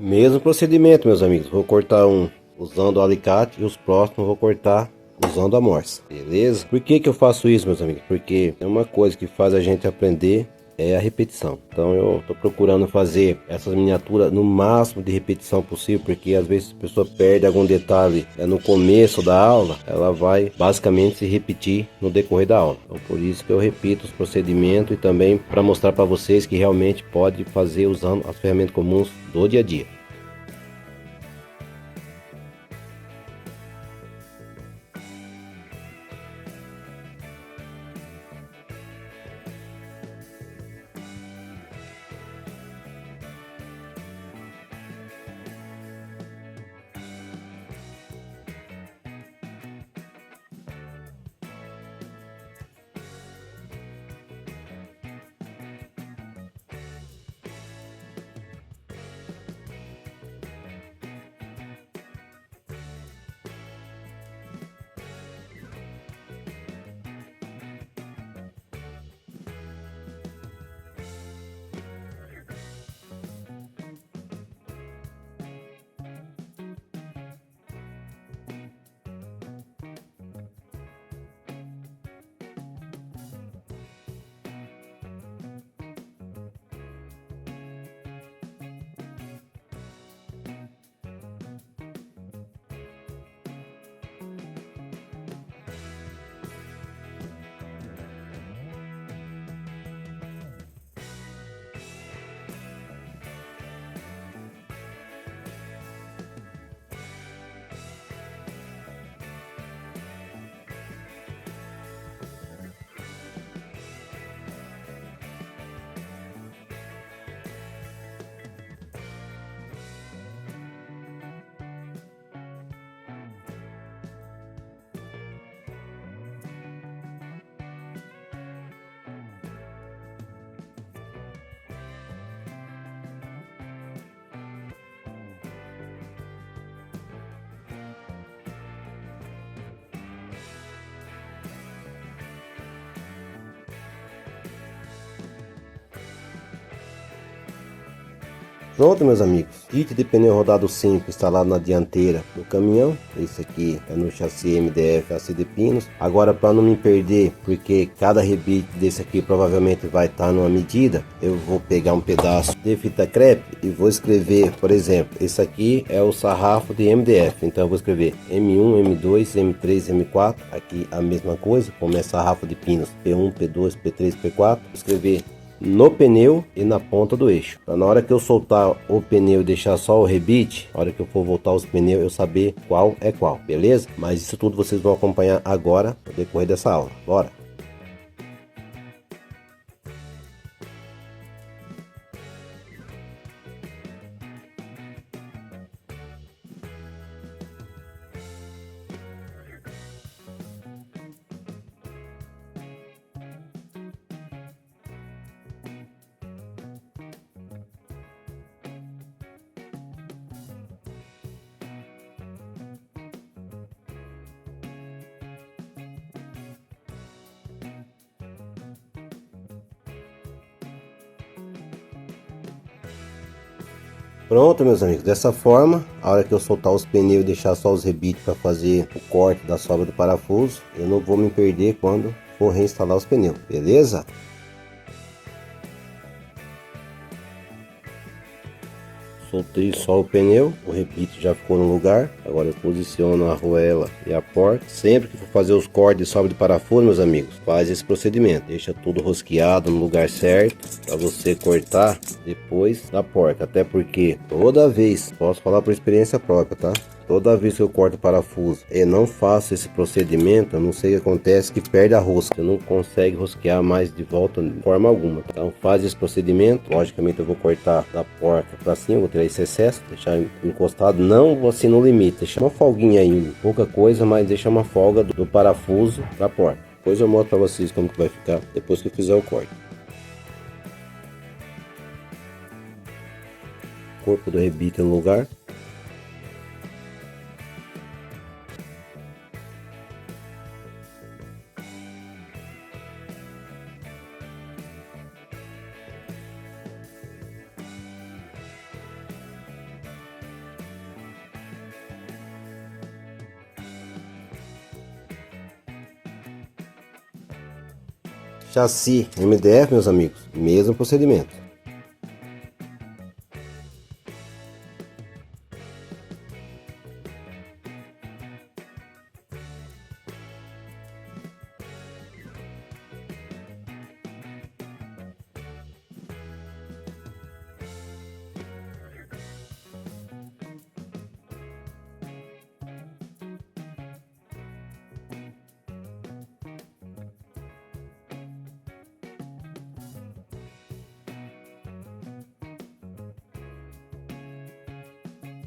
Mesmo procedimento, meus amigos. Vou cortar um usando o alicate e os próximos vou cortar usando a morsa, beleza? Por que que eu faço isso, meus amigos? Porque é uma coisa que faz a gente aprender é a repetição. Então eu tô procurando fazer essas miniaturas no máximo de repetição possível, porque às vezes a pessoa perde algum detalhe no começo da aula, ela vai basicamente se repetir no decorrer da aula. Então por isso que eu repito os procedimentos e também para mostrar para vocês que realmente pode fazer usando as ferramentas comuns do dia a dia. Pronto, meus amigos, kit de pneu rodado simples instalado na dianteira do caminhão. Esse aqui é no chassi MDF AC de pinos. Agora, para não me perder, porque cada rebite desse aqui provavelmente vai estar numa medida, eu vou pegar um pedaço de fita crepe e vou escrever, por exemplo, esse aqui é o sarrafo de MDF, então eu vou escrever M1, M2, M3, M4, aqui a mesma coisa, como é sarrafo de pinos P1, P2, P3, P4, vou escrever no pneu e na ponta do eixo, para na hora que eu soltar o pneu e deixar só o rebite, na hora que eu for voltar os pneus, eu saber qual é qual, beleza? Mas isso tudo vocês vão acompanhar agora no decorrer dessa aula. Bora! Pronto, meus amigos, dessa forma, a hora que eu soltar os pneus e deixar só os rebites para fazer o corte da sobra do parafuso, eu não vou me perder quando for reinstalar os pneus, beleza? Soltei só o pneu, o rebite já ficou no lugar. Agora eu posiciono a arruela e a porca. Sempre que for fazer os cortes de sobra de parafuso, meus amigos, faz esse procedimento. Deixa tudo rosqueado no lugar certo para você cortar depois da porca. Até porque toda vez, posso falar por experiência própria, tá? Toda vez que eu corto o parafuso e não faço esse procedimento, eu não sei o que acontece, que perde a rosca. Você não consegue rosquear mais de volta de forma alguma. Então faz esse procedimento. Logicamente eu vou cortar da porca para cima, vou tirar esse excesso, deixar encostado, não assim no limite. Deixar uma folguinha aí, pouca coisa, mas deixa uma folga do parafuso da porca. Depois eu mostro para vocês como que vai ficar depois que eu fizer o corte. Corpo do rebite no lugar. Chassi MDF, meus amigos, mesmo procedimento.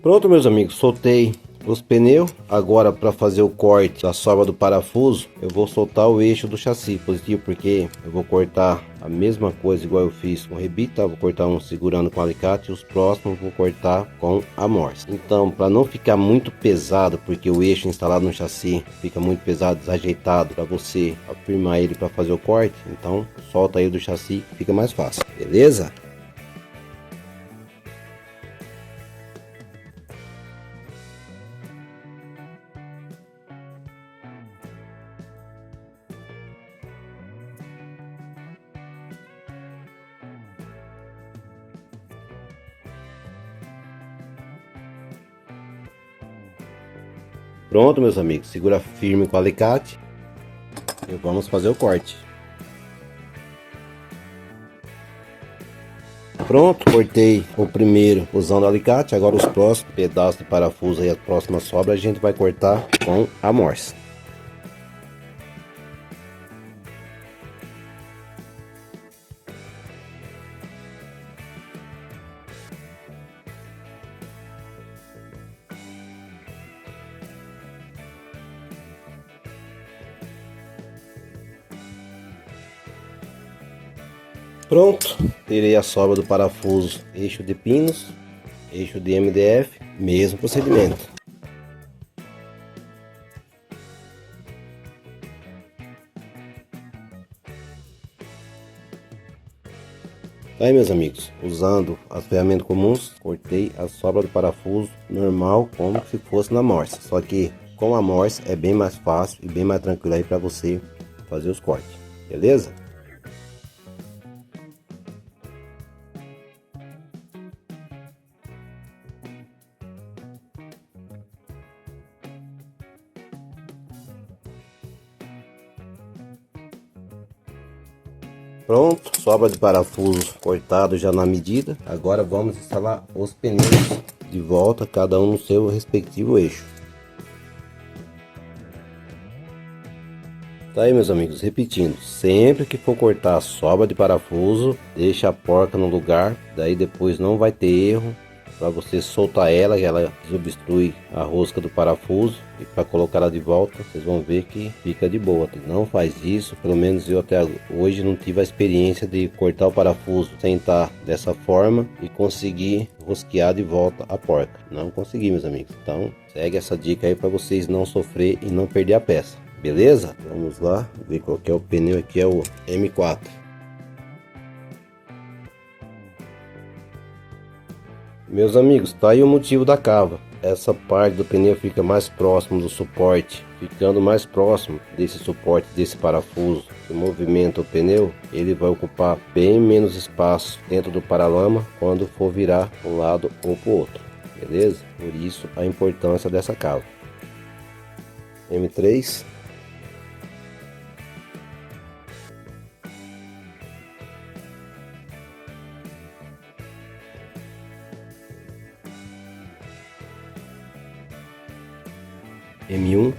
Pronto, meus amigos, soltei os pneus. Agora, para fazer o corte da sobra do parafuso, eu vou soltar o eixo do chassi positivo, porque eu vou cortar a mesma coisa igual eu fiz com o rebite, tá? Vou cortar um segurando com alicate e os próximos vou cortar com a morsa. Então, para não ficar muito pesado, porque o eixo instalado no chassi fica muito pesado, desajeitado, para você afirmar ele para fazer o corte, então solta aí do chassi que fica mais fácil, beleza? Pronto, meus amigos, segura firme com o alicate e vamos fazer o corte. Pronto, cortei o primeiro usando o alicate. Agora os próximos pedaços de parafuso e a próxima sobra a gente vai cortar com a morsa. Pronto, tirei a sobra do parafuso, eixo de pinos, eixo de MDF, mesmo procedimento. Aí, meus amigos, usando as ferramentas comuns, cortei a sobra do parafuso normal, como se fosse na morsa. Só que com a morsa é bem mais fácil e bem mais tranquilo aí para você fazer os cortes, beleza? Pronto, sobra de parafuso cortado já na medida. Agora vamos instalar os pneus de volta, cada um no seu respectivo eixo. Tá aí, meus amigos, repetindo, sempre que for cortar a sobra de parafuso, deixa a porca no lugar, daí depois não vai ter erro. Para você soltar ela, ela desobstrui a rosca do parafuso, e para colocar ela de volta, vocês vão ver que fica de boa. Não faz isso, pelo menos eu até hoje não tive a experiência de cortar o parafuso sem estar dessa forma e conseguir rosquear de volta a porca. Não consegui, meus amigos. Então segue essa dica aí para vocês não sofrer e não perder a peça. Beleza? Vamos lá ver qual que é o pneu aqui, é o M4. Meus amigos, tá aí o motivo da cava. Essa parte do pneu fica mais próximo do suporte, ficando mais próximo desse suporte desse parafuso que movimenta o pneu, ele vai ocupar bem menos espaço dentro do paralama quando for virar um lado ou para o outro, beleza? Por isso a importância dessa cava. M3. M1.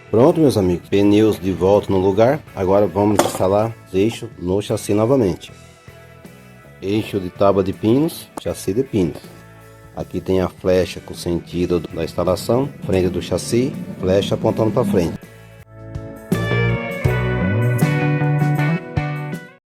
Pronto, meus amigos, pneus de volta no lugar. Agora vamos instalar os eixos no chassi novamente. Eixo de tábua de pinos, chassi de pinos. Aqui tem a flecha com sentido da instalação, frente do chassi, flecha apontando para frente.